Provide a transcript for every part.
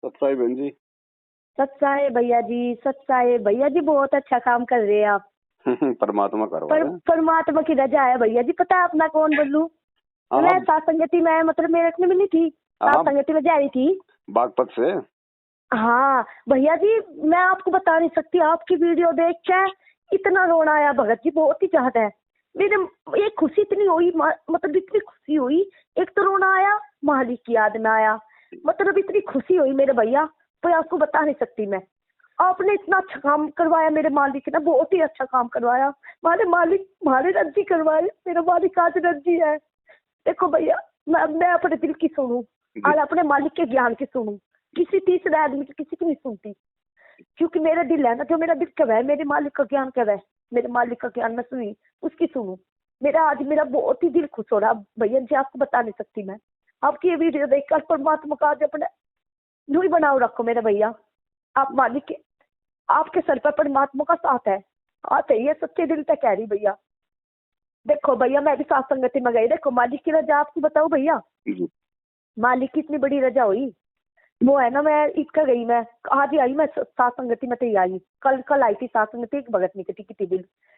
सत्साई बहन जी। सत्साई भैया जी, सत्साई भैया जी, बहुत अच्छा काम कर रहे हैं आप। परमात्मा करवा रहे हैं। परमात्मा की रजा है भैया जी। पता है अपना कौन बोलूं? मैं सातसंगति में मतलब मेरे में मिली थी, सातसंगति में जा रही थी बागपत से। हाँ भैया जी, मैं आपको बता नहीं सकती, आपकी वीडियो देख के इतना रोना आया भगत जी, बहुत ही ज्यादा है। मेरे एक खुशी इतनी हुई, मतलब इतनी खुशी हुई। एक तो रोना आया, मालिक की याद में आया, मतलब इतनी खुशी हुई मेरे भैया, तो आपको बता नहीं सकती मैं। आपने इतना अच्छा काम करवाया मेरे मालिक ने, बहुत ही अच्छा काम करवाया। हमारे मालिक हमारे रज्जी करवाए, मेरा मालिक आज रज्जी है। देखो भैया, मैं अपने दिल की सुनूं और अपने मालिक के ज्ञान की सुनूं, किसी तीसरे आदमी की किसी की नहीं सुनती, क्योंकि मेरा दिल है ना, जो मेरा दिल कब है, मेरे मालिक का ज्ञान कब है, मेरे मालिक का ज्ञान मैं सुनी, उसकी सुनूं। मेरा बहुत ही दिल खुश हो रहा भैया जी, आपको बता नहीं सकती मैं। आपकी ये वीडियो देखकर परमात्मा का आज अपने यूं ही बनाओ रखो मेरे भैया। आप मालिक के, आपके सर पर परमात्मा का साथ है, हाथ है, ये सच्चे दिल से कह रही भैया। देखो भैया, मैं भी साथ संगति में गई, देखो मालिक की रजा आपको बताऊं भैया, मालिक की इतनी बड़ी रजा हुई। वो है ना, मैं इसका गई, मैं आज ही आई, मैं साथ संगति में तो आई, कल आई थी साथ संगति, एक भगत निकटी की थी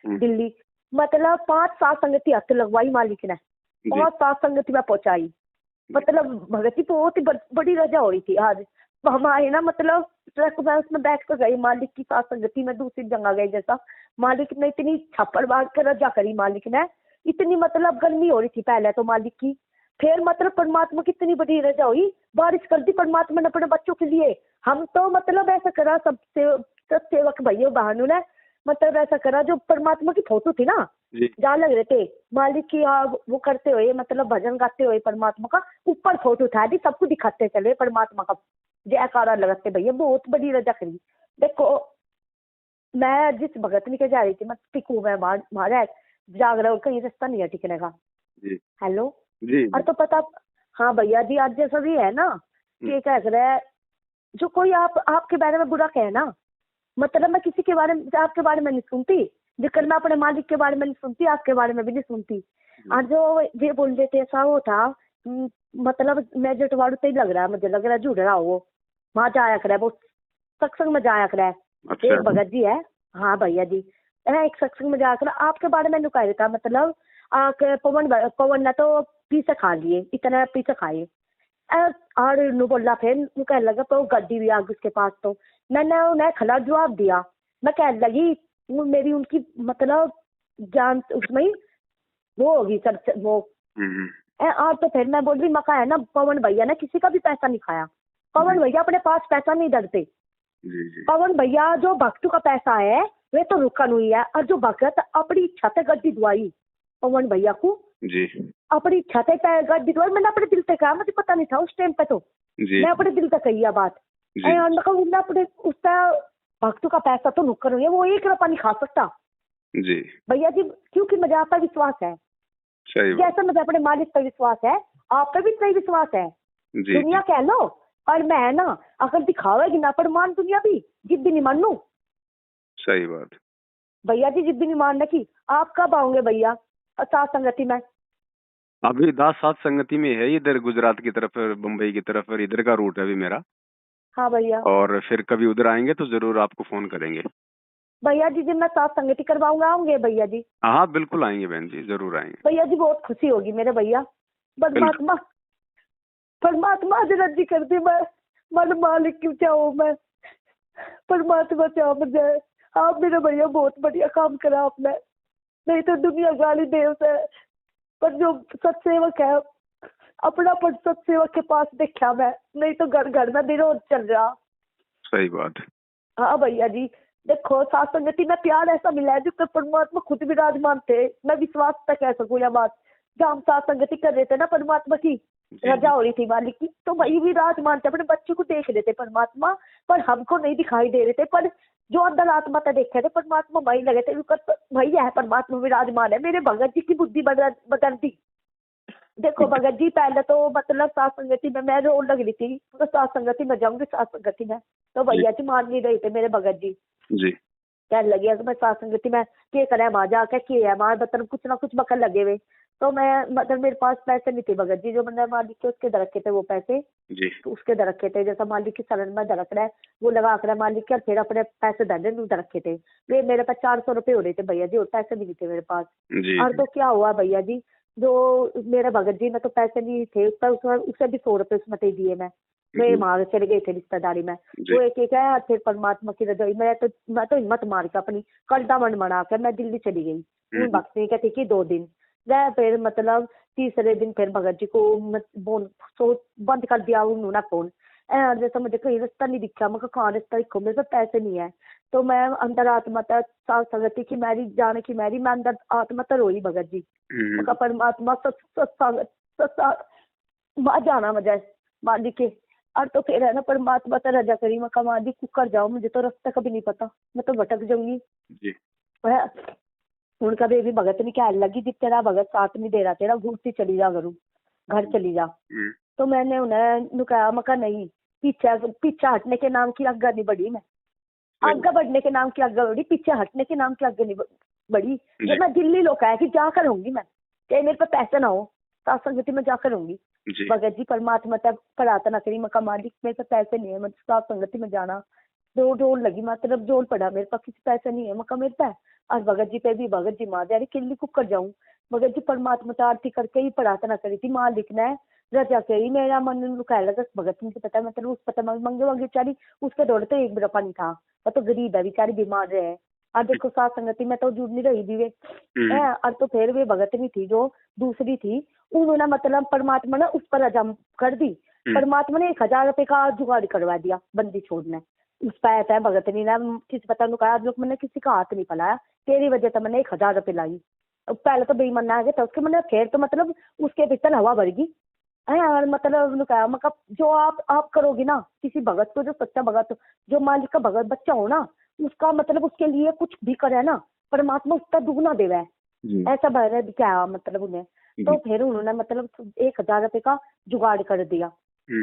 दिल्ली, मतलब 5 साथ संगति हाथ लगवाई मालिक ने, और साथ संगति में पहुंचाई। मतलब भगत जी बहुत ही बड़ी रजा हो रही थी आज। हम आए ना, मतलब ट्रक में उसमें बैठ कर गई मालिक की साथ संगति में, दूसरी जगह गई जैसा। मालिक ने इतनी छप्पड़ बांध कर रजा करी, मालिक ने इतनी, मतलब गर्मी हो रही थी पहले तो मालिक की, फिर मतलब परमात्मा की इतनी बड़ी रजा हुई, बारिश कर दी परमात्मा ने अपने बच्चों के लिए। हम तो मतलब ऐसा करा, सब सेवक भैया बहनों ने मतलब ऐसा करा, जो परमात्मा की फोटो थी ना जहाँ लग रहे थे मालिक की, वो करते हुए मतलब भजन गाते हुए परमात्मा का, ऊपर फोटो था जी, सबको दिखाते चले परमात्मा का, जयकारा लगाते भैया, बहुत बड़ी रजा करी। देखो मैं जिस भगत के जा रही थी, मैं टिकू में मारा जाग रहा हूँ, कहीं रास्ता नहीं है टिकने का। हेलो जी। और तो पता, हाँ भैया जी, आज जैसा भी है ना कि क्या कह रहा है, जो कोई आपके बारे में बुरा कहे ना, मतलब मैं किसी के बारे में, आपके बारे में नहीं सुनती, जिक्र मैं अपने मालिक के बारे में नहीं सुनती, आपके बारे में भी नहीं सुनती। और जो ये बोल रहे थे ऐसा वो था, मतलब मैं जटवाड़ू से ही लग रहा है, मुझे लग रहा है जुड़ रहा वो, वहां जाया कर, वो सत्संग में जाया कर। अच्छा। एक भगत जी है, हाँ भैया जी, एक सत्संग में जाकर आपके बारे में कह रहा था, मतलब पवन ने तो पीछे खा लिए, इतना पीछे खाए, और नु बोला, फिर नु कहने लगा तो गड्डी भी आ गई उसके पास, तो मैंने उन्हें खला जवाब दिया, मैं कहने लगी मेरी उनकी मतलब जान उसमें ही वो होगी सर वो। और तो फिर मैं बोल रही, मका है ना, पवन भैया ने किसी का भी पैसा नहीं खाया, पवन भैया अपने पास पैसा नहीं डरते। पवन भैया जो भक्त का पैसा है वे तो रुकन हुई है, और जो भगत अपनी इच्छा से गड्डी दुआई पवन भैया को जी, अपनी इच्छा से गड्डी दुआई, मैंने अपने दिल से कहा, मुझे पता नहीं था उस टाइम पे, तो मैं अपने दिल से कही बात, अपने उसका भक्त का पैसा तो नुक्कर हुई है, वो 1 रुपया नहीं खा सकता जी भैया जी, क्योंकि मुझे आप पर विश्वास है, जैसा मुझे अपने मालिक पर विश्वास है, आप पर भी सही विश्वास है। दुनिया कह लो, और मैं ना अगर दिखावेगी ना पर मान दुनिया भी, जिद्दी नहीं मानू। सही बात भैया जी, जिद्दी नहीं मानने की। आप कब आओगे भैया साथ संगति में? अभी दास साथ संगति में है, इधर गुजरात की तरफ, मुंबई की तरफ, इधर का रूट है अभी मेरा। हाँ भैया। और फिर कभी उधर आएंगे तो जरूर आपको फोन करेंगे भैया जी, जब मैं साथ संगति करवाऊंगा आऊंगे भैया जी? हाँ बिल्कुल आएंगे बहन जी, जरूर आएंगे भैया जी, बहुत खुशी होगी मेरे भैया। परमात्मा परमात्मा जी कर दी, मैं मन मालिक क्यों चाहूँ मैं, परमात्मा चाह मुझे। आप मेरे भैया बहुत बढ़िया काम करा आपने, नहीं तो दुनिया गाली देव से, पर जो सत्सेवक है अपना पर सत्सेवक के पास देखा मैं, नहीं तो घर घर में विरोध चल रहा। सही बात। हाँ भैया जी, देखो साथ संगति में प्यार ऐसा मिला है जो परमात्मा खुद विराजमान थे, मैं विश्वास तक कह सकूँ यह बात। जब हम साथ संगति कर रहे थे ना, परमात्मा की रजा हो रही थी मालिक की, तो वही विराजमान थे, अपने बच्चों को देख रहे थे परमात्मा, पर हमको नहीं दिखाई दे रहे थे, पर जो अंदर आत्मा तक देखे थे परमात्मा वही लगे थे, वही है परमात्मा विराजमान है। मेरे भगत जी की बुद्धि बदल दी। देखो भगत जी, पहले तो मतलब साथ संगति में मैं रो लग रही थी, तो साथ संगति में जाऊंगी, साथ संगति में तो भैया जी मान नहीं रहे थे मेरे भगत जी कहने लगे मैं साथ संगति में के करे वहां जाके के है मार बतन कुछ ना कुछ बकल लगे हुए, तो मैं मतलब मेरे पास पैसे नहीं थे भगत जी, जो मैंने मालिक के उसके दरखे थे वो पैसे, जी। तो उसके दरखे थे, जैसा मालिक की शरण में दरख रहा है वो लगा कर मालिक के, और फिर अपने पैसे धरने दरखे थे। वे मेरे पास 400 रुपए हो रहे थे भैया जी, और पैसे भी नहीं थे मेरे पास। जी। और तो क्या हुआ भैया जी, जो मेरा भगत जी में तो पैसे नहीं थे, उसे भी 100 रुपए उसमें दे दिए मैं वहां चले गए थे रिश्तेदारी में। जी। वो एक है, फिर परमात्मा की रजाई, मैं तो हिम्मत मार के अपनी कलटा मन बना के मैं दिल्ली चली गई उन भक्ति के थी 2 दिन रह। फिर मतलब तीसरे दिन फिर भगत जी को बंद कर दिया उन्होंने फोन। जैसा मुझे कहीं रास्ता नहीं दिखा, मैं कहा रास्ता दिखो, मेरे पास पैसे नहीं है। तो मैं अंदर आत्मा साथ संगति की मैरी जाने की मैरी, मैं अंदर आत्मा तो रोई भगत जी। मैं परमात्मा जाना मजा मालिक के। और तो फिर है ना परमात्मा तो रजा करी, मैं कहा मालिक कुकर जाओ, मुझे तो रास्ता कभी नहीं पता, मैं तो भटक जाऊंगी। उनका बेबी भगत नहीं कहने लगी, जिस तेरा भगत साथ नहीं दे रहा तेरा, घूमती चली जा करूँ, घर चली जा। तो मैंने उन्हें कहा, मैं कहा नहीं, पीछे हटने के नाम की आगे नहीं बढ़ी मैं, आगे बढ़ने के नाम की आगे बढ़ी, पीछे हटने के नाम की आगे नहीं बढ़ी। जब मैं दिल्ली लोग आया कि जाकर होंगी मैं, चाहे मेरे पे पैसे ना हो, सत्संगति में जाकर होंगी। भगत जी परमात्मा तब प्रार्थना करी, मैं कहा मालिक मेरे पे पैसे नहीं है, मैं सत्संगति में जाना जोर लगी, मतलब जोर पड़ा, मेरे पास किसी पैसे नहीं है, मैं कहा मेरे पे। और भगत जी पे भी भगत जी माँ जारी किल्ली कुकर जाऊं। भगत जी परमात्मा से आरती करके ही प्रार्थना करी थी, मालिक ने रजा करी, मेरा मन लुकाया लगा भगत जी पता है, मतलब उस पता मंगे मंगे बेचारी, उसके दौड़ तो एक बरपा नहीं था, वो तो गरीब है बेचारी, बीमार रहे। और देखो साथ संगति में तो जुड़ नहीं रही थी वे। और तो फिर वे भगत नहीं थी जो दूसरी थी, उन्होंने मतलब परमात्मा ने उस पर रजा कर दी। परमात्मा ने 1000 रुपए का जुगाड़ करवा दिया बंदी छोड़ने। उस पैसा है भगत ने ना किसी पता नहीं कहा, मैंने किसी का हाथ नहीं फैलाया, तेरी वजह से मैंने 1000 रुपए लाई। पहले तो बेईमान आ गया था उसके, मैंने फिर तो मतलब उसके भीतर हवा भर गई है। मतलब कहा मैं जो आप करोगे ना किसी भगत को, जो सच्चा भगत, जो मालिक का भगत बच्चा हो ना, उसका मतलब उसके लिए कुछ भी करे ना, परमात्मा उसका दुगना देवे, ऐसा भर क्या मतलब उन्हें। तो फिर उन्होंने मतलब 1000 रुपए का जुगाड़ कर दिया।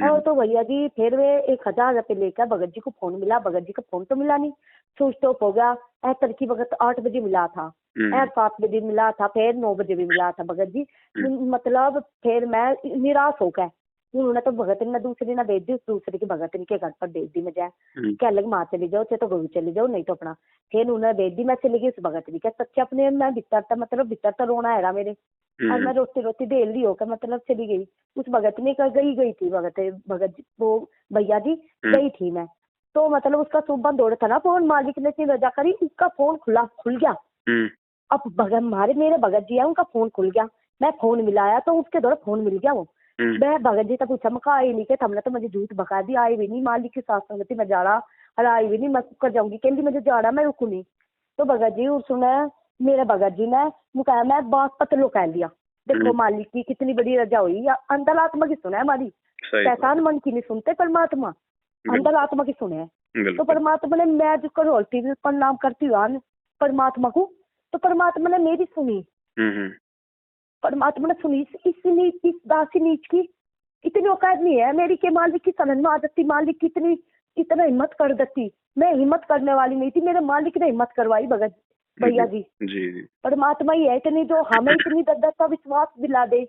और तो भैया जी फिर वे 1000 रुपए लेकर भगत जी को फोन मिला, भगत जी का फोन तो मिला नहीं, स्विच ऑफ हो गया। तड़की वक्त 8 बजे मिला था, 7 बजे मिला था, फिर 9 बजे भी मिला था भगत जी। मतलब फिर मैं निराश हो गया, उन्होंने तो भगत ने दूसरी ना भेज दी, दूसरे की भगत के घर पर भेज दी। मैं जाए क्या लग माँ चली जाओ, चाहे तो गोभी चली जाओ, नहीं तो अपना। फिर उन्होंने भेज दी, मैं चली गई उस भगत क्या सच्चे अपने, मैं भीतर मतलब भीतर तो रोना है मेरे। और मैं रोती रोती देर ली होकर मतलब चली गई। उस भगत ने गई थी भगत वो भैया जी गई थी मैं, तो मतलब उसका सुबह दौड़ था ना फोन, मालिक ने इतनी रजा करी, उसका फोन खुल गया। अब भगत मेरे भगत जी है, उनका फोन खुल गया, मैं फोन मिलाया तो उसके द्वारा फोन मिल गया। वो मैं भगत जी से पूछा, मैं आई नहीं के, हमने तो मुझे झूठ बका दी, आई भी नहीं, मालिक के साथ संगति में जा रहा, अरे आई भी नहीं, मैं कर जाऊंगी, कहती मुझे जा रहा, मैं रुकू नहीं। तो भगत जी सुना मेरे भगत जी ने मुकाया, मैं बात पतलो कह लिया, देखो मालिक की कितनी बड़ी रजा हुई, अंदर आत्मा की सुना है हमारी, शैतान मन की नहीं सुनते, परमात्मा अंदर आत्मा की सुने है। तो परमात्मा ने, मैं जिसको रोलती हूँ प्रणाम करती हूँ परमात्मा को, तो परमात्मा ने मेरी सुनी, परमात्मा ने सुनी। इस दासी नीच की इतनी औकात नहीं है मेरी के मालिक की शरण में आ जाती, मालिक की इतना हिम्मत कर देती, मैं हिम्मत करने वाली नहीं थी, मेरे मालिक ने हिम्मत करवाई भगत भैया जी। परमात्मा ही है इतनी जो हमें इतनी दर्द का विश्वास दिला दे,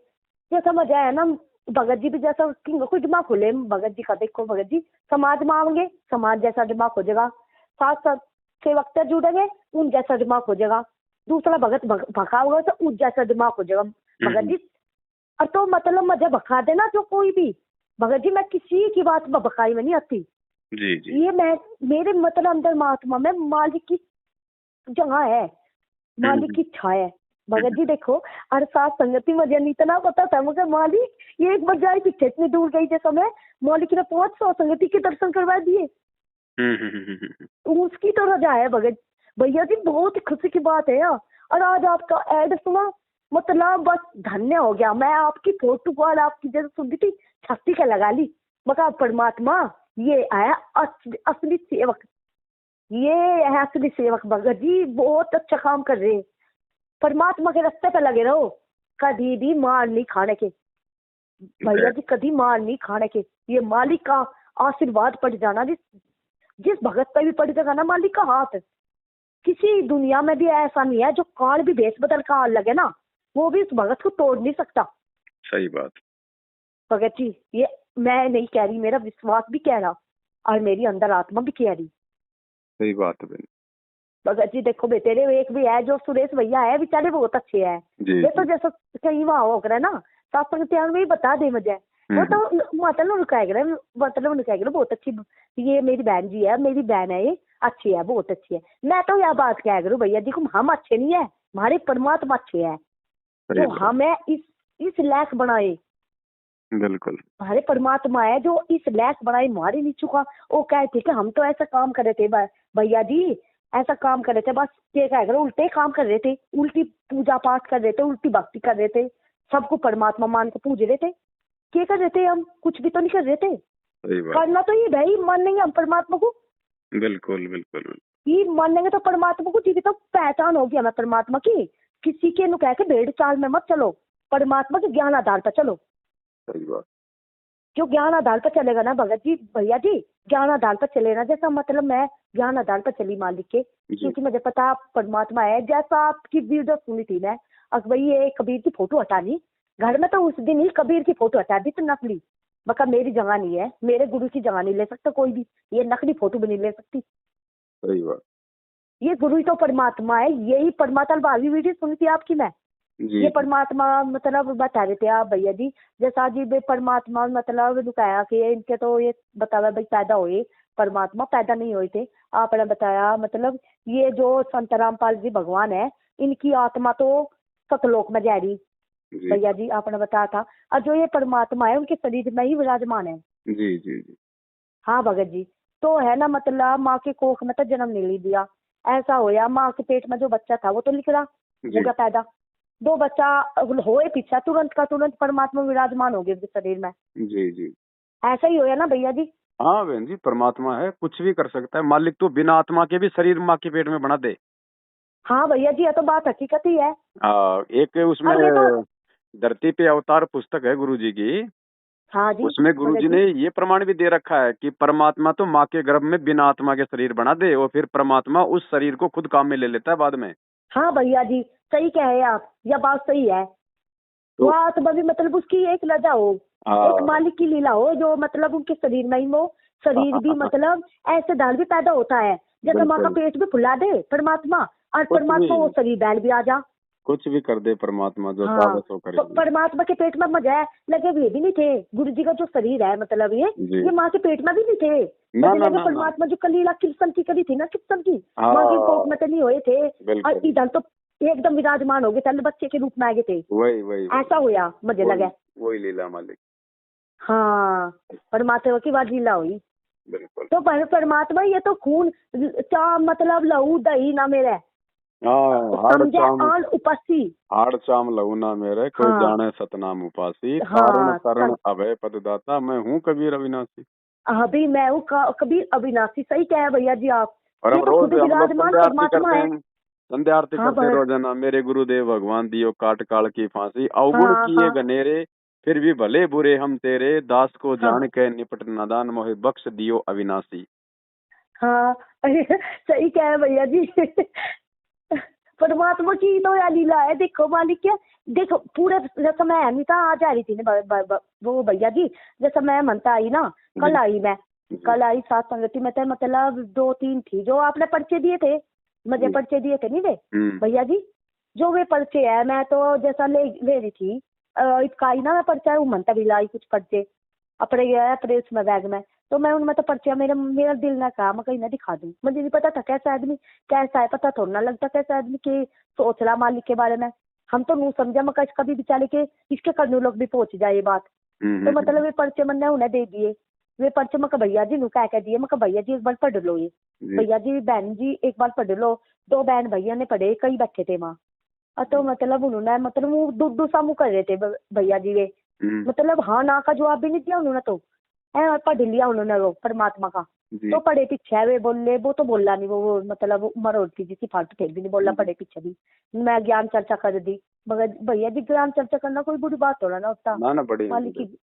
जो समझ आया ना भगत जी भी, जैसा कोई दिमाग खोले भगत जी का, देखो भगत जी समाज में आएंगे, समाज जैसा दिमाग हो जाएगा, साथ साथ सेवक से जुड़ेंगे, उन जैसा दिमाग हो जाएगा, दूसरा भगत भखा होगा तो उस जैसा दिमाग हो जाएगा भगत जी। और तो मतलब मुझे भखा देना जो कोई भी भगत जी, मैं किसी की बात में भखाई में नहीं आती जी। ये मैं मेरे मतलब अंदर महात्मा में मालिक की जगह है, मालिक की इच्छा है भगत जी। देखो और साथ संगति मुझे नहीं इतना पता था, मगर मालिक ये एक बार जाए पीछे इतनी दूर गई थे समय, मालिक ने 500 संगति के दर्शन करवा दिए, उसकी तो रजा है भगत भैया जी, बहुत ही खुशी की बात है। और आज आपका ऐड सुना, मतलब बस धन्य हो गया मैं, आपकी फोटो कॉल आपकी जैसे सुनती थी छत्ती का लगा ली, मगर परमात्मा ये आया असली सेवक, ये है असली सेवक भगत जी, बहुत अच्छा काम कर रहे हैं, परमात्मा के रास्ते पे लगे रहो, कभी भी मार नहीं खाने के भैया जी, कभी मार नहीं खाने के। ये मालिक का आशीर्वाद पड़ जाना, जिस भगत पे भी पड़ जाएगा ना मालिक का हाथ, किसी दुनिया में भी ऐसा नहीं है जो काल भी भेष बदल का लगे ना, वो भी उस भगत को तोड़ नहीं सकता। सही बात। भगत जी ये मैं नहीं कह रही, मेरा विश्वास भी कह रहा और मेरी अंदर आत्मा भी कह रही। सही बात है बहन। भगत जी देखो बेटे रे, एक भी है जो सुरेश भैया है, बेचारे बहुत अच्छे हैं। जी ये तो जी। जैसा कहीं वहाँ हो गया ना, सत्संग त्याग में ही बता दे मुझे। वो तो मतलब कह बहुत अच्छी, ये मेरी बहन जी है, मेरी बहन है, ये अच्छी है, बहुत अच्छी है। मैं तो यह बात कह करूँ भैया जी को, हम अच्छे नहीं है, हमारे परमात्मा अच्छे है सही जो बात। हमें इस लायक बनाए। बिल्कुल। हमारे परमात्मा है जो इस लायक बनाए, हमारे नहीं चुका। वो कहते कि हम तो ऐसा काम कर रहे थे भैया जी, ऐसा काम कर रहे थे, बस ये कह करो उल्टे काम कर रहे थे, उल्टी पूजा पाठ कर रहे थे, उल्टी भक्ति कर रहे थे, सबको परमात्मा मान के पूज रहे थे। क्या कर रहे थे हम? कुछ भी तो नहीं कर रहे थे। सही बात। करना तो ये भाई, मानेंगे हम परमात्मा को, बिल्कुल बिल्कुल। ये मानेंगे तो परमात्मा को, जी तो पहचान होगी हमें परमात्मा की। किसी के नु कह के भेड़ चाल में मत चलो, परमात्मा के ज्ञान आधार पर चलो। सही बात। जो ज्ञान आधार पर चलेगा ना भगत जी भैया जी, ज्ञान आधार पर चलेगा, जैसा मतलब मैं ज्ञान आधार पर चली मालिक के, क्योंकि मुझे पता परमात्मा है। जैसा आपकी वीडियो सुनी थी मैं, अब भाई ये कबीर की फोटो हटानी घर में, तो उस दिन ही कबीर की फोटो हटा दी, तो नकली मतलब मेरी जगह नहीं है, मेरे गुरु की जगह नहीं ले सकता कोई भी, ये नकली फोटो भी नहीं ले सकती। सही बात। ये गुरु ही तो परमात्मा है, यही परमात्मा भावी वीडियो सुनी थी आपकी मैं। जी ये परमात्मा मतलब बता रहे थे आप भैया जी, जैसा जी बे परमात्मा मतलब दिखाया कि इनके तो ये बताया भाई पैदा हुए, परमात्मा पैदा नहीं हुए थे। आपने बताया मतलब ये जो संत रामपाल जी भगवान है, इनकी आत्मा तो सतलोक में जा रही जी। भैया जी, आपने बताया था। और जो ये परमात्मा है उनके शरीर में ही विराजमान है। जी जी जी। हाँ भगत जी, तो है ना मतलब माँ के कोख में तो जन्म नहीं ले दिया, ऐसा होया माँ के पेट में जो बच्चा था वो तो निकला, हो जी गया पैदा, दो बच्चा होए पीछा, तुरंत का तुरंत परमात्मा विराजमान हो गए उसके शरीर में। जी जी। ऐसा ही होया ना भैया जी। हाँ बहन जी, परमात्मा है, कुछ भी कर सकता है मालिक, तो बिना आत्मा के भी शरीर माँ के पेट में बना दे। हाँ भैया जी, ये तो बात हकीकत ही है। एक उसमें और ये तो धरती पे अवतार पुस्तक है गुरु जी की, हाँ जी उसमें गुरु भगत जी जी। ने ये प्रमाण भी दे रखा है कि परमात्मा तो माँ के गर्भ में बिना आत्मा के शरीर बना दे, और फिर परमात्मा उस शरीर को खुद काम में ले लेता है बाद में। हाँ भैया जी सही कहे आप, यह बात सही है। वो तो आत्मा भी मतलब उसकी एक लजा हो, एक हाँ मालिक की लीला हो, जो मतलब उनके शरीर में ही वो शरीर भी मतलब ऐसे दाल भी पैदा होता है, जैसे माँ का बिल्कुल। पेट भी फुला दे परमात्मा, और कुछ परमात्मा वो भी शरीर बैल भी आ जा। कुछ भी कर दे परमात्मा, जो हाँ चाहे सो करे। तो परमात्मा के पेट में मजा है लगे हुए भी नहीं थे, गुरु जी का जो शरीर है मतलब जी। ये माँ के पेट में भी नहीं थे। ना मुझे ना लगे ना ना। परमात्मा जो कलीला कृष्ण की करी थी ना, कृष्ण की माँ के कोख में हाँ तो नहीं हुए थे, और बिल्कुल। इधर तो एकदम विराजमान हो गए, पहले बच्चे के रूप में आ गए थे। वही वही वही ऐसा हुआ मुझे लगा। वही लीला मालिक। हाँ परमात्मा की बात लीला हुई। बिल्कुल। तो परमात्मा ये तो खून चा मतलब लहू दही ना मेरे, हाँ समझे आन उपस्सी। हाड़ चाम लहू ना मेरे, कोई हाँ जाने सतनाम उपासी, तारण हाँ शरण अभय पददाता, मैं हूँ कबीर अविनाशी। अभी मैं हूँ कबीर अविनाशी, सही क्या है भैया जी आप। और ये हम तो खुद रोज हम लोग विराजमान संध्या आरती परमात्मा करते है। हैं, संध्या आरती हाँ करते हैं रोजाना। मेरे गुरुदेव भगवान दियो काट काल की फांसी, अवगुण हाँ किए हाँ गनेरे, फिर भी भले बुरे हम तेरे, दास को हाँ जान के निपट नादान, मोहि बख्श दियो अविनाशी। हाँ सही क्या है भैया जी परमात्मा की तो यह लीला है। देखो मालिक क्या, देखो पूरे जैसा मैं अमिता आ जा रही थी ना वो भैया जी, जैसा मैं मनता आई ना, कल आई मैं, कल आई सात संगति में थे, मतलब 2-3 थी जो आपने पर्चे दिए थे, मुझे पर्चे दिए थे नहीं वे भैया जी, जो वे पर्चे है मैं तो जैसा ले रही थी इसका आई ना मैं पर्चा वो मनता भी लाई कुछ पर्चे अपने गया प्रेस में बैग में, तो मैं उनमें तो पर्चियां मेरा दिल ना कहा मैं कहीं ना दिखा दूं, मुझे नहीं पता था कैसा आदमी कैसा है, पता थोड़ा ना लगता कैसा आदमी के सोच रहा मालिक के बारे में। हम तो नहीं समझा मैं कभी बेचारे के इसके करने लोग भी पहुंच जाए ये बात। तो मतलब ये पर्चे मैंने उन्हें दे दिए, वे पर्चे मैं भैया जी नु कह दिए, मैं भैया जी एक बार पढ़ लो ये, भैया जी बहन जी एक बार पढ़ लो। 2 बहन भैया ने पढ़े, कई बैठे थे वहाँ, तो मतलब उन्होंने मतलब वो दूसरा मुँह कर रहे थे भैया जी वे, मतलब हाँ ना का जवाब भी नहीं दिया उन्होंने, तो पढ़ लिया उन्होंने वो परमात्मा का। तो पढ़े पीछे वे बोले, वो तो बोला नहीं, वो मतलब उम्र होती जिसकी फालतू फिर भी नहीं बोला, पढ़े पीछे भी मैं ज्ञान चर्चा कर दी, मगर भैया जी ज्ञान चर्चा करना कोई बुरी बात हो रहा ना उसका ना ना बड़ी मालिक की।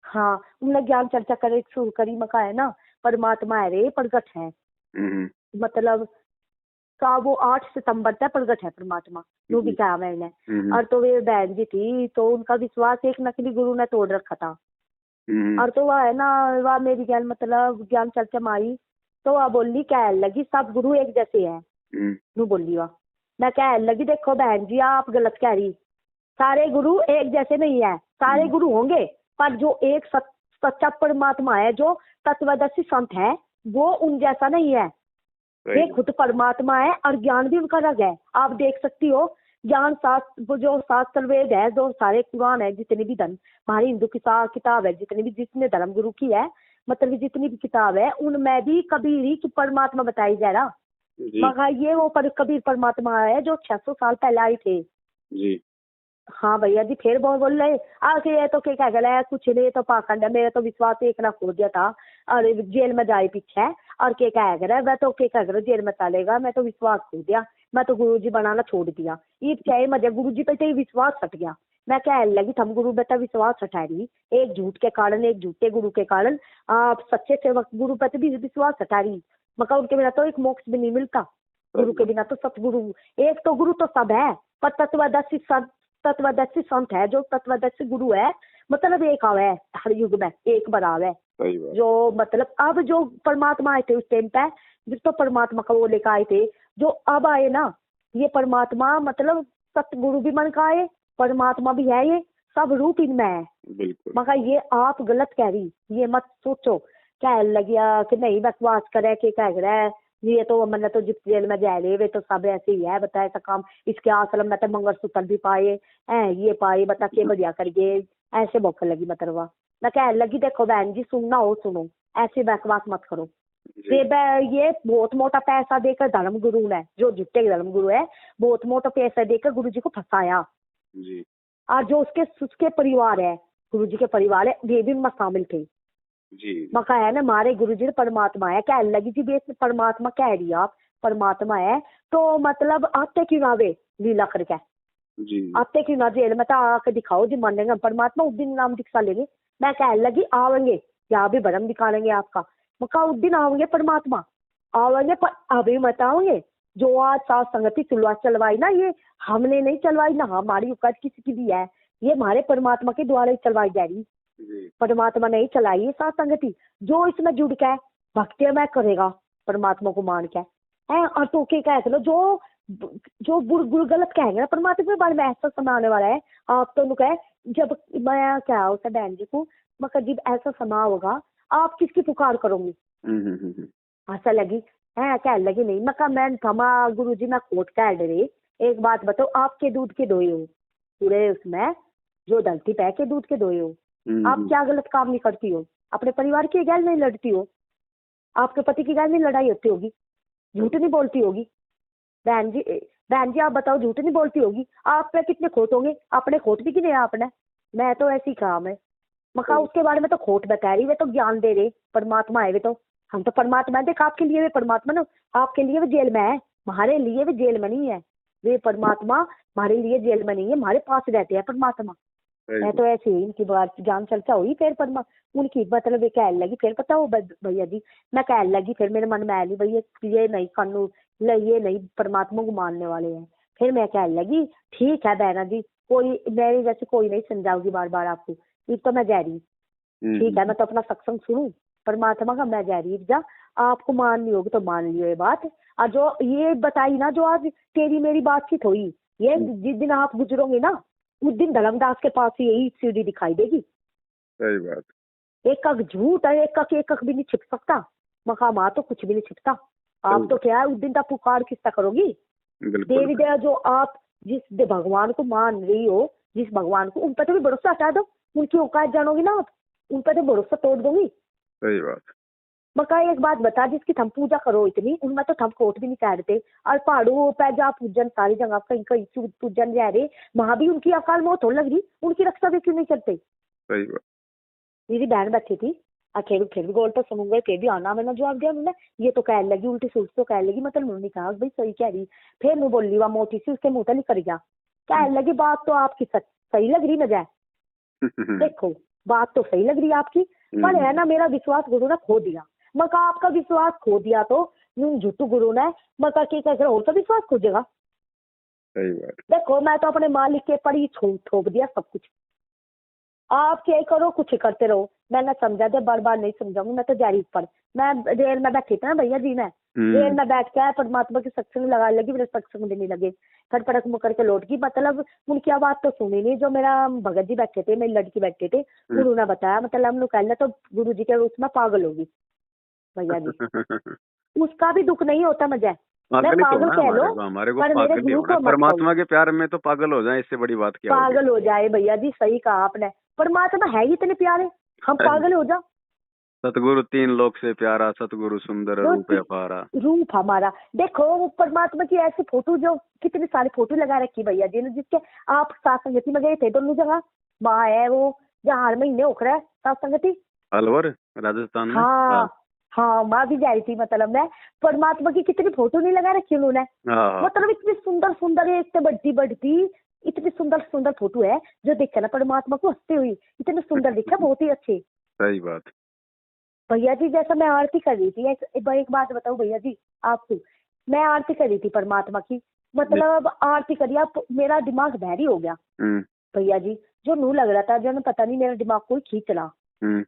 हाँ उन्होंने ज्ञान चर्चा करे शुरू करी, मका है ना परमात्मा है रे प्रगट है, मतलब का वो 8 सितंबर तक प्रगट है परमात्मा। नो भी कहा मैंने। हम्म। और तो वे बहन जी थी तो उनका विश्वास एक नकली गुरु ने तोड़ रखा था। और तो वह है ना, वह मेरी ज्ञान मतलब ज्ञान चर्चा में आई तो वह बोली कह लगी सब गुरु एक जैसे हैं। नू बोली वह, मैं कह लगी देखो बहन जी आप गलत कह रही, सारे गुरु एक जैसे नहीं है, सारे गुरु होंगे पर जो एक सच्चा परमात्मा है जो तत्वदर्शी संत है वो उन जैसा नहीं है। वे खुद परमात्मा है और ज्ञान भी उनका अलग है। आप देख सकती हो ज्ञान शास्त्र वो जो शास्त्र वेद है जो सारे कुरान है जितने भी धर्म हमारी हिंदू की किताब है जितनी भी जितने धर्म गुरु की है मतलब जितनी भी किताब है उनमें भी कबीर ही की परमात्मा बताई जा रहा। मगर ये वो कबीर परमात्मा है जो 600 साल पहले आए थे जी। हाँ भैया जी फिर बहुत बोल रहे आगे ये तो क्या गला है कुछ नहीं तो पाखंड है मेरा तो विश्वास एक ना खो दिया था और जेल में जाए पीछे और क्या कह रहा है मैं तो क्या कह रहा जेल में चलेगा मैं तो विश्वास खो दिया मैं तो गुरुजी बनाना छोड़ दिया ये चाहे मजे गुरुजी पे तो विश्वास हट गया। मैं कह लगी थम गुरु बेटा विश्वास हटा रही एक झूठ के कारण एक झूठे गुरु के कारण आप सच्चे सेवक गुरु पे भी विश्वास हटा रही मगर उनके बिना तो एक मोक्ष भी नहीं मिलता गुरु के बिना तो सतगुरु एक तो गुरु तो सब है पर तत्वदर्शी संत है जो तत्वदर्शी गुरु है मतलब एक आवे है हर युग में एक बराबर है जो मतलब अब जो परमात्मा आए थे उस टाइम पे जिस तो परमात्मा का वो लेकर आए थे जो अब आए ना ये परमात्मा मतलब सतगुरु भी मन का आए परमात्मा भी है ये सब रूप इनमें है मगर ये आप गलत कह रही ये मत सोचो कह लगिया कि नहीं बकवास करे कि कह रहा है ये तो मैंने तो जिस जेल में जा रहे वे तो सब ऐसे ही है बता ऐसा काम इसके आश्रम में तो मंगलसूत्र भी पाए ये पाए बता के बढ़िया करके ऐसे भूख लगी मतलब मैं कह लगी देखो बहन जी सुनना हो सुनो ऐसे बकवास मत करो ये बहुत मोटा पैसा देकर धर्म गुरु ने जो झूठे धर्म गुरु है बहुत मोटा पैसा देकर गुरु जी को फंसाया और जो उसके परिवार है गुरु जी के परिवार है वे भी उनमें शामिल थे जी मका है ना हमारे गुरु जी परमात्मा है कह लगी जी बेस परमात्मा कह रही आप परमात्मा है तो मतलब आते क्यों ना वे लीला करके जी आते क्यों ना जेल में तो आके दिखाओ जी मानेंगे परमात्मा उस दिन नाम दिखा लेंगे। मैं कह लगी आवेंगे या भी भरम दिखाएंगे आपका मका उस दिन आवेंगे परमात्मा आवेंगे पर अभी मत आओगे जो आज सात संगति चलवाई ना ये हमने नहीं चलवाई ना हमारी औकात किसी की भी है ये हमारे परमात्मा के द्वारा ही चलवाई जा रही परमात्मा नहीं चलाई साथ संगति जो इसमें जुड़ के भक्ति में करेगा परमात्मा को मान के है और तो क्या कह लो जो गुरु गलत कहेंगे ना परमात्मा के बारे में ऐसा समय आने वाला है आप तो कहे जब मैं क्या उसे बहन जी को मगर जब ऐसा समय होगा आप किसकी पुकार करोगी ऐसा लगी है कह लगी नहीं मैं थमा गुरु जी मैं खोट कह रही एक बात बताओ आपके दूध के दोए हो पूरे उसमें जो धरती पे के दूध के दोए हो आप क्या गलत काम नहीं करती हो अपने परिवार की गैल नहीं लड़ती हो आपके पति की गैल नहीं लड़ाई होती होगी झूठ नहीं बोलती होगी बहन जी आप बताओ झूठ नहीं बोलती होगी आप पे कितने खोट होंगे अपने खोट भी गिने आपने मैं तो ऐसी काम है मका उसके बारे में तो खोट बता रही वे तो ज्ञान दे रहे परमात्मा है वे तो हम तो परमात्मा है देख आपके लिए वे परमात्मा ना आपके लिए वे जेल में है हमारे लिए वे जेल में नहीं है वे परमात्मा हमारे लिए जेल में नहीं है हमारे पास रहते हैं परमात्मा। मैं तो ऐसे ही इनकी बात ज्ञान चर्चा हुई फिर उनकी मतलब कह लगी फिर पता हो भैया जी मैं कह लगी फिर मेरे मन में आई भैया ये नहीं कानून ये नहीं परमात्मा को मानने वाले हैं फिर मैं कह लगी ठीक है बहना जी कोई मेरी जैसे कोई नहीं समझाऊगी बार बार आपको एक तो मैं जा रही ठीक है मैं तो अपना सत्संग सुनूं परमात्मा का मैं जा रही जा आपको माननी होगी तो मान लियो ये बात और जो ये बताई ना जो आज तेरी मेरी बातचीत हुई ये जिस दिन आप गुजरोगे ना उस दिन धर्मदास के पास यही सीढ़ी दिखाई देगी। सही बात एक झूठ है एक भी नहीं छिप सकता मकाम तो कुछ भी नहीं छिपता आप तो क्या है उस दिन तक पुकार किसका करोगी देवी देव जो आप जिस भगवान को मान रही हो जिस भगवान को उन पर तो भी भरोसा हटा दो उनकी औकात जानोगी ना आप उन पर तो भरोसा तोड़ दोगी। सही बात मका एक बात बता जिसकी थम पूजा करो इतनी उनमें तो थम कोट भी नहीं कहते और पहाड़ों पे जा पूजन सारी जगह कहीं कहीं पूजन जा रहे वहां भी उनकी अकाल मौत हो लग रही उनकी रक्षा भी क्यों नहीं करते। सही बात मेरी बहन बैठी थी फिर भी गोल तो समझ गए फिर भी आना मैंने जवाब दिया उन्होंने ये तो कह लगी उल्टी सोच तो कह लगी मतलब उन्होंने कहा भाई सही कह रही फिर मैं बोली वह मोटी सी उसके मुंह नहीं कर गया कह लगी बात तो आपकी सही लग रही न जाए देखो बात तो सही लग रही है आपकी पर है ना मेरा विश्वास गुरु ने खो दिया मका आपका विश्वास खो दिया तो झूठू गुरु ने मका के और तो विश्वास खोजेगा सही बात। देखो मैं तो अपने मालिक के पर ही थोप दिया सब कुछ। आप क्या करो कुछ करते रहो, मैंने समझा दे, बार बार नहीं समझाऊंगी, मैं तो जा रही ऊपर। मैं रेल में बैठी थी ना भैया जी, मैं रेल में बैठ के परमात्मा के सत्संग लगाने लगी, मेरे सत्संग देने लगे, फटफड़क मुकर के लौट गई। मतलब उनकी आवाज तो सुनी नहीं, जो मेरा भगत जी बैठे थे, मेरी लड़की बैठे थे, उन्होंने बताया। मतलब हम लोग कहना तो गुरु जी के उसमें पागल होगी भैया जी। उसका भी दुख नहीं होता मुझे, मैं पागल कह लो, पर मेरे गुरु को मत परमात्मा के प्यार में तो पागल हो जाए, इससे बड़ी बात क्या होगी? पागल हो जाए भैया जी, सही कहा आपने। परमात्मा है ही इतने प्यारे, हम पागल हो जा। सतगुरु 3 लोक से प्यारा, सतगुरु सुंदर रूप है अपारा। रूप हमारा, देखो वो परमात्मा की ऐसी फोटो, जो कितनी सारी फोटो लगा रखी भैया जी ने, जिसके आप सातसंगति में गए थे दोनों जगह। माँ है वो, जहाँ हर महीने होकर है सातसंगति, अलवर राजस्थान में। हाँ हाँ, माँ भी जा रही थी। मतलब मैं परमात्मा की कितनी फोटो नहीं लगा रखी उन्होंने। मतलब इतनी सुंदर सुंदर है, इतने बढ़ती बढ़ती, इतनी सुंदर सुंदर फोटो है, जो देखा ना परमात्मा को हंसते हुई, इतने सुंदर दिखा, बहुत ही अच्छे। सही बात भैया जी, जैसा मैं आरती कर रही थी, एक बात बताऊं भैया जी आपको, मैं आरती कर रही थी परमात्मा की, मतलब आरती करी, अब मेरा दिमाग बहरी हो गया भैया जी। जो नू लग रहा था, जो पता नहीं मेरा दिमाग कोई खींच रहा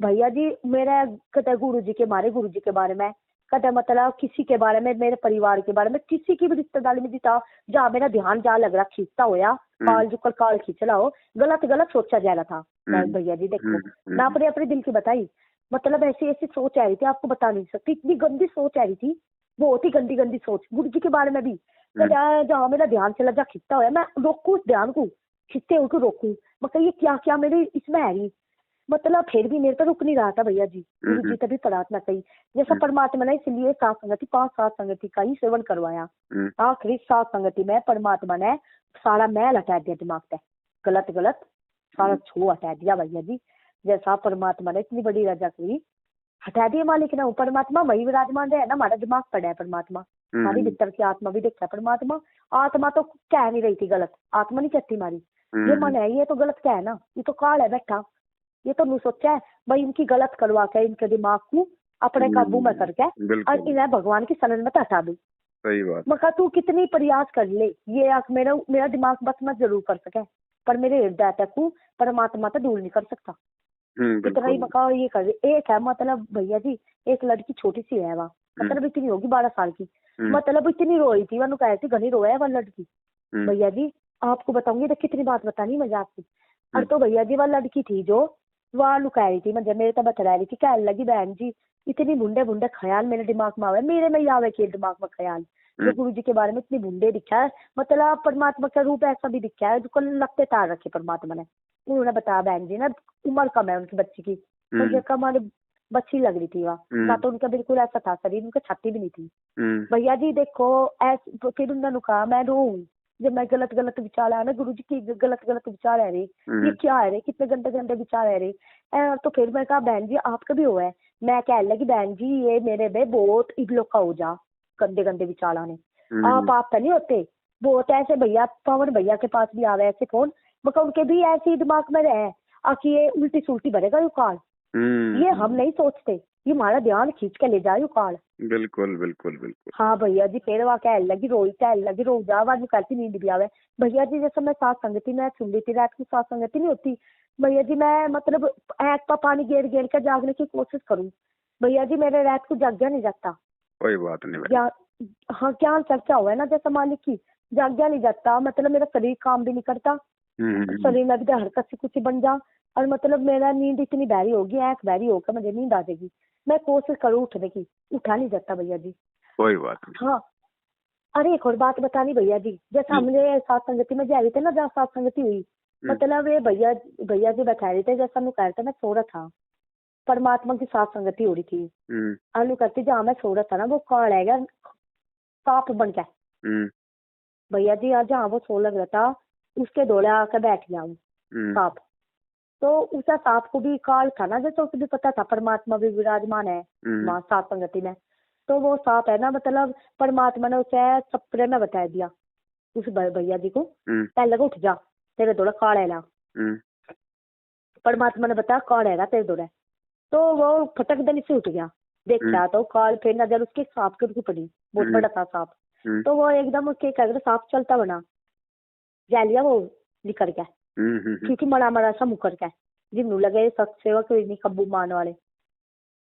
भैया जी। मेरा कदा गुरु जी के बारे में, कदा मतलब किसी के बारे में, मेरे परिवार के बारे में, किसी की भी रिश्तेदारी में था, जहाँ मेरा ध्यान जहाँ लग रहा खींचता होया, काल जो काल खींचला हो, गलत गलत सोचा जा रहा था भैया जी। देखो मैं अपने अपने दिल की बताई, मतलब ऐसी ऐसी सोच आ रही थी, आपको बता नहीं सकती, इतनी गंदी सोच आ रही थी, बहुत ही गंदी गंदी सोच गुरु जी के बारे में भी। जहाँ मेरा ध्यान चला, जा खींचता होया, मैं रोकू उस ध्यान को, खींचते हुए रोकू, मतलब ये क्या क्या मेरे इसमें है रही। मतलब फिर भी मेरे पर रुक नहीं रहा था भैया जी। गुरु जी तभी प्रार्थना कही, जैसा परमात्मा ने इसलिए सात संगति 5 सात संगति का ही सेवन करवाया। आखिरी सात संगति में परमात्मा ने सारा मैल हटा दिया दिमाग से, गलत गलत सारा छू हटा दिया भैया जी। जैसा परमात्मा ने इतनी बड़ी रजा करी, हटा दिया मालिक ने। परमात्मा वही विराजमान है ना, हमारा दिमाग पड़ा है परमात्मा, हमारी भीतर की आत्मा भी देखा परमात्मा। आत्मा तो कह नहीं रही थी गलत, आत्मा नहीं कहती हमारी, ये मन है ये तो गलत क्या है ना, ये तो काल है बैठा, ये तो नहीं सोचा है भाई इनकी गलत करवा के, इनके दिमाग को अपने काबू में करके और इन्हें भगवान की शरण में हटा दू। सही बात। मका तू कितनी प्रयास कर ले, ये मेरा दिमाग बस मत जरूर कर सके, पर मेरे हृदय तक परमात्मा तो दूर नहीं कर सकता। इतना ही मका ये कर। एक है मतलब भैया जी, एक लड़की छोटी सी है, वह मतलब इतनी होगी 12 साल की, मतलब इतनी रोई थी, वह कह थी घनी रोया है वह लड़की भैया जी। आपको बताऊंगी तो कितनी बात बतानी मजा आपकी। और तो भैया जी वह लड़की थी जो वह लुका रही थी, मुझे मेरे तो बता रही थी, कह लगी बहन जी इतनी बुंडे बुंडे ख्याल मेरे दिमाग में आवे, मेरे में ही आवे के दिमाग में ख्याल, जो गुरु जी के बारे में इतनी बुंडे दिखा है, मतलब परमात्मा का रूप ऐसा भी दिखा है जो लगते तार रखे परमात्मा ने। उन्होंने बताया बहन जी ना, उम्र कम है उनकी बच्ची की, मुझे कम बच्ची लग रही थी वह, ना तो उनका बिल्कुल ऐसा था शरीर, उनका छाती भी नहीं थी भैया जी। देखो फिर उन्होंने कहा मैं रो, जब मैं गलत गलत विचार आया ना, गुरु जी की गलत गलत विचार है रे, ये क्या है रे, कितने गंदे गंदे विचार है रे। तो फिर मैं कहा बहन जी आपका भी हुआ है, मैं कह लगी बहन जी ये मेरे में बहुत इबलो का हो जा, गंदे गंदे विचार आने, आप तो नहीं होते बहुत ऐसे। भैया पवन भैया के पास भी आवे ऐसे फोन, मतलब उनके भी ऐसे ही दिमाग में रहे आखिर ये उल्टी सुल्टी भरेगा यू काल, ये हम नहीं सोचते, ये हमारा ध्यान खींच के ले जाए यू काल। बिल्कुल बिल्कुल बिल्कुल। हाँ भैया जी, फिर वहाँ कह लगी रो जा, आज करती नींद भी आवे भैया जी। जैसे मैं सात संगति में सुन रही थी, रात की सात संगति नहीं होती भैया जी, मैं मतलब एक पा पानी गेर गेर कर जागने की कोशिश करूँ भैया जी, मेरे रात को जागया नहीं जाता। कोई बात नहीं हाँ ज्ञान चर्चा हुआ है ना जैसा मालिक की, जागया नहीं जाता, मतलब मेरा शरीर काम भी नहीं करता, शरीर में भी हरकत से कुछ बन जा, और मतलब मेरा नींद इतनी बहरी होगी, आंख बहरी होकर मुझे नींद आ जाएगी, मैं कोशिश करूँ उठने की, उठा नहीं जाता भैया जी। कोई बात नहीं। हाँ अरे एक और बात बतानी भैया जी, जैसा हमने सात संगति में जा रहे थे ना, जहाँ सात संगति हुई, मतलब ये भैया जी बता रहे थे, जैसा मैं कह रहा था मैं सो रहा था, परमात्मा की सात संगति हो रही थी, अनु करती जहाँ मैं सो रहा था ना, वो कौन है सांप बन के भैया जी, आज जहाँ वो सो लग रहा था उसके दौड़े आकर बैठ गया हूँ सांप। तो उस सांप को भी काल था ना, जैसे उसे भी पता था परमात्मा भी विराजमान है वहाँ सात संगति में, तो वो सांप है ना, मतलब परमात्मा ने उसे सपने में बता दिया उस भैया जी को, पहले लगा उठ जा तेरे दौड़ा काल है ना, परमात्मा ने बताया काल है ना तेरे दौड़े, तो वो फटक दनी से उठ गया, देखा तो काल, फिर नजर उसके सांप के ऊपर पड़ी, बहुत बड़ा था सांप, तो वो एकदम उसके क्या कहते साफ चलता बना जैलिया वो निकल गया क्योंकि मरा मरा सा मुकर गया जिन्नू लगे सत्सेवक नहीं कब्बू मान वाले।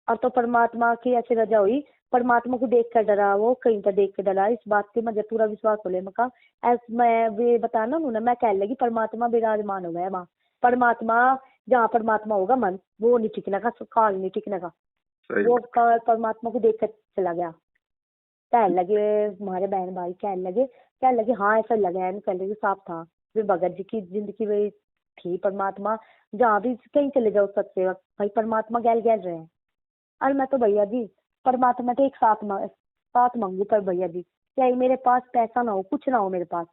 और तो परमात्मा की ऐसी रजा हुई, परमात्मा को देख कर डरा, वो कहीं तो देख के डरा। इस बात की मुझे पूरा विश्वास हो ले मका ऐसा मैं भी बताना उन्होंने, मैं कह लगी परमात्मा विराजमान हो गया वहाँ। परमात्मा जहाँ परमात्मा होगा मन वो नहीं टिकने का, काल नहीं टिकने का। वो काल परमात्मा को देख कर चला गया। कहने लगे हमारे बहन भाई कहने लगे हाँ ऐसा लगा है, कहने लगे साफ था। वे भगत जी की जिंदगी वही थी। परमात्मा जहाँ भी कहीं चले जाओ सत्सेवक भाई परमात्मा गैल गैल रहे हैं। और मैं तो भैया जी परमात्मा तो एक साथ मांगू पर भैया जी चाहे मेरे पास पैसा ना हो कुछ ना हो मेरे पास।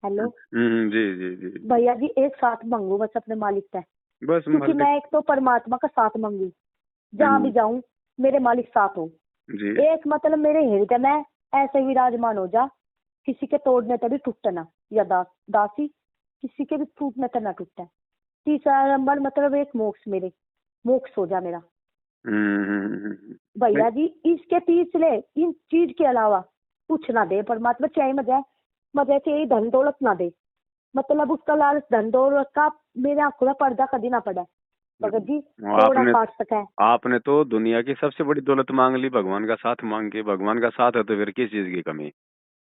हेलो जी जी जी भैया जी एक साथ मांगू बस अपने मालिक से, बस क्योंकि मैं एक तो परमात्मा का साथ मांगू जहाँ भी जाऊं मेरे मालिक साथ हो जी। एक मतलब मेरे हृदय में ऐसे विराजमान हो जा, किसी के तोड़ने तभी टूटना ना, या दासी किसी के भी टूटने तक ना टूटे। तीसरा नंबर मतलब एक मोक्ष हो जा मेरा। भैया जी इसके तीसरे इन चीज के अलावा कुछ ना दे परमात्मा, चाहे मुझे चाहिए धन दौलत ना दे, मतलब उसका लालच धन दौलत का मेरे आंखों में पर्दा कभी ना पड़े भगत जी, थोड़ा काट सके। आपने तो दुनिया की सबसे बड़ी दौलत मांग ली, भगवान का साथ मांग के। भगवान का साथ है तो फिर किस चीज की कमी।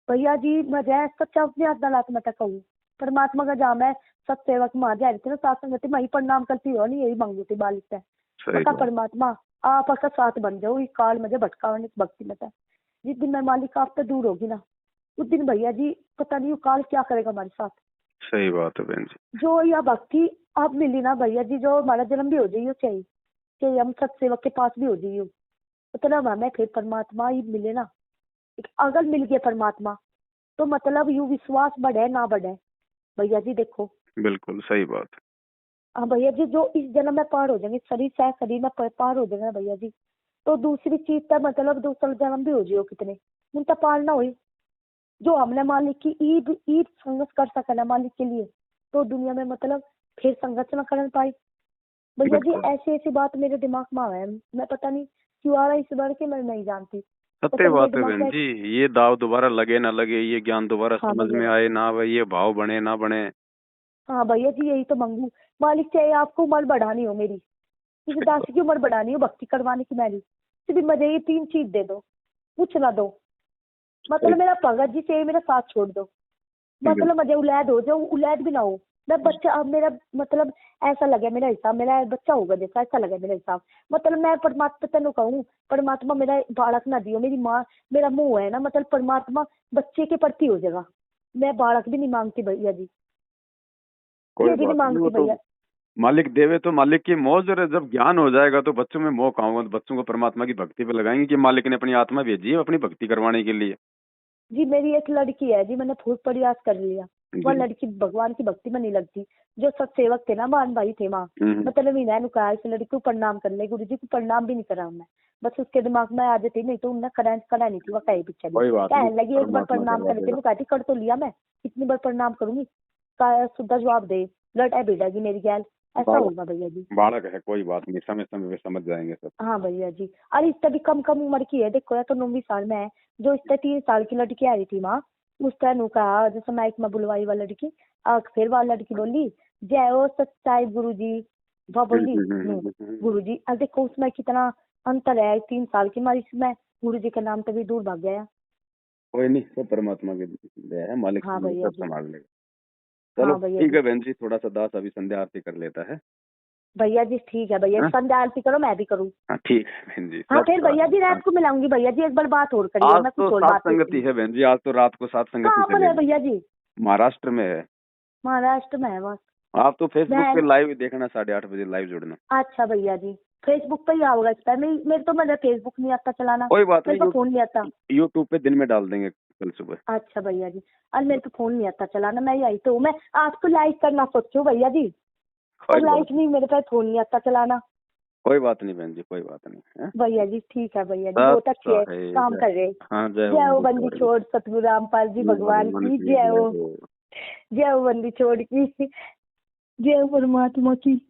भैया जी मुझे सच्चा अपने अदालत में तक कहूँ परमात्मा का जहाँ मैं सत्सेवक माँ जा रही थी ना साथ मैं ही प्रणाम करती हो नहीं यही मांगू थी बालिक से बता परमात्मा आपका साथ बन जाओ इस काल मुझे भटका भक्ति में था। जिस दिन मैं मालिक आप तो दूर होगी ना उस दिन भैया जी पता नहीं काल क्या करेगा हमारे साथ। सही बात है बहन जी। जो यह भक्ति अब मिली ना भैया जी, जो हमारा जन्म भी हो जाइए चाहिए हम सत्सेवक के पास भी हो जाइए मतलब हमें फिर परमात्मा ही मिले ना। अगर मिल गया परमात्मा तो मतलब यू विश्वास बढ़े ना बढ़े भैया जी देखो। बिल्कुल सही बात। हाँ भैया जी जो इस जन्म में पार हो जाएंगे शरीर में पार हो जाएंगे भैया जी तो दूसरी चीज का मतलब दूसरा जन्म भी हो जाओ कितने उनका पार ना हुई जो हमने मालिक की ईद संघर्ष कर सके ना मालिक के लिए तो दुनिया में मतलब फिर संघर्ष ना कर पाई भैया जी। ऐसी बात मेरे दिमाग में है, मैं पता नहीं क्यों आ रहा इस बार के मैं नहीं जानती। सत्य बात है बहन जी, ये दाव दोबारा लगे ना लगे, ये ज्ञान दोबारा समझ में आए ना आए, ये भाव बने ना बने। हाँ भैया जी यही तो मांगू मालिक, चाहे आपको उम्र बढ़ानी हो मेरी किसी दासी की उम्र बढ़ानी हो भक्ति करवाने की मेरी सिर्फ मुझे ये 3 चीज दे दो कुछ ना दो मतलब मेरा भगत जी से मेरा साथ छोड़ दो मतलब मुझे औलाद हो जाओ औलाद भी ना हो मैं बच्चा अब मेरा मतलब ऐसा लगे मेरा हिसाब मेरा बच्चा होगा जैसा ऐसा लगे मेरा हिसाब मतलब मैं परमात्मा तेन कहूँ परमात्मा मेरा बालक ना दियो मेरी माँ मेरा मुंह है ना मतलब परमात्मा बच्चे के प्रति हो जाएगा। मैं बालक भी नहीं मांगती भैया जी, ये भी नहीं मांगती भैया। मालिक देवे तो मालिक की मौज, और जब ज्ञान हो जाएगा तो बच्चों में मोह कहाँ होगा, बच्चों को परमात्मा की भक्ति पे लगाएंगे कि मालिक ने अपनी आत्मा भेजी है अपनी भक्ति करवाने के लिए। जी मेरी एक लड़की है जी, मैंने खूब प्रयास कर लिया वह लड़की भगवान की भक्ति में नहीं लगती। जो सत्सेवक थे ना मान भाई थे वहाँ मतलब मैंने कहा इस लड़की को प्रणाम कर ले, गुरु जी को प्रणाम भी नहीं करा मैं, बस उसके दिमाग में आ जाती नहीं तो उन्हें करा नहीं थी वह कहीं पीछे कहने लगी एक बार प्रणाम कर लेती कहती कर तो लिया मैं कितनी बार प्रणाम करूंगी सीधा जवाब दे लड़ाई भिड़ेगी मेरी गैल ऐसा होगा भैया जी। बालक है कोई बात नहीं, समय समय समझ जाएंगे सब। हाँ भैया जी, अरे इससे भी कम उम्र की है देखो या तो 9वीं साल में है। जो इससे 3 साल की लड़की आ रही थी माँ उस तरह कहा जैसे माइक में बुलवाई वाली लड़की फिर वाली लड़की बोली जय हो सच्चाई गुरु जी वह बोली गुरु जी। अब देखो उसमें कितना अंतर है 3 साल की हमारी इसमें गुरु जी के नाम पे भी दूर भाग गया। कोई नहीं सब परमात्मा की दया है, मालिक हाँ भैया सब संभाल लेगा। चलो ठीक है बहन जी, थोड़ा सा दास अभी संध्या आरती कर लेता है। भैया जी ठीक है भैया संध्या आरती करो मैं भी करूँ। ठीक है बहन जी। हाँ फिर भैया जी रात को मिलाऊंगी भैया जी, एक बार बात और करिए। आज तो सात संगति है बहन जी, आज तो रात को सात संगति। कहाँ पर है भैया जी? महाराष्ट्र में है। महाराष्ट्र में है बस। आप तो फेसबुक पे लाइव देखना 8:30 बजे लाइव जुड़ना। अच्छा भैया जी फेसबुक पे ही आओगा इस पर मेरे तो मेरा फेसबुक नहीं आता चलाना। कोई बात नहीं, मेरे को फोन नहीं आता। यूट्यूब पे दिन में डाल देंगे कल सुबह। अच्छा भैया जी, अरे मेरे को फोन नहीं आता चलाना, मैं यही तो मैं आपको लाइक करना सोचूं भैया जी और लाइक नहीं मेरे पास फोन नहीं आता चलाना। कोई बात नहीं बहन जी कोई बात नहीं भैया जी ठीक है भैया जी बहुत अच्छे है काम कर रहे। जय हो बंदी छोड़ सतगुरु रामपाल जी भगवान की जय हो, जय हो बंदी छोड़ की, जय हो परमात्मा की।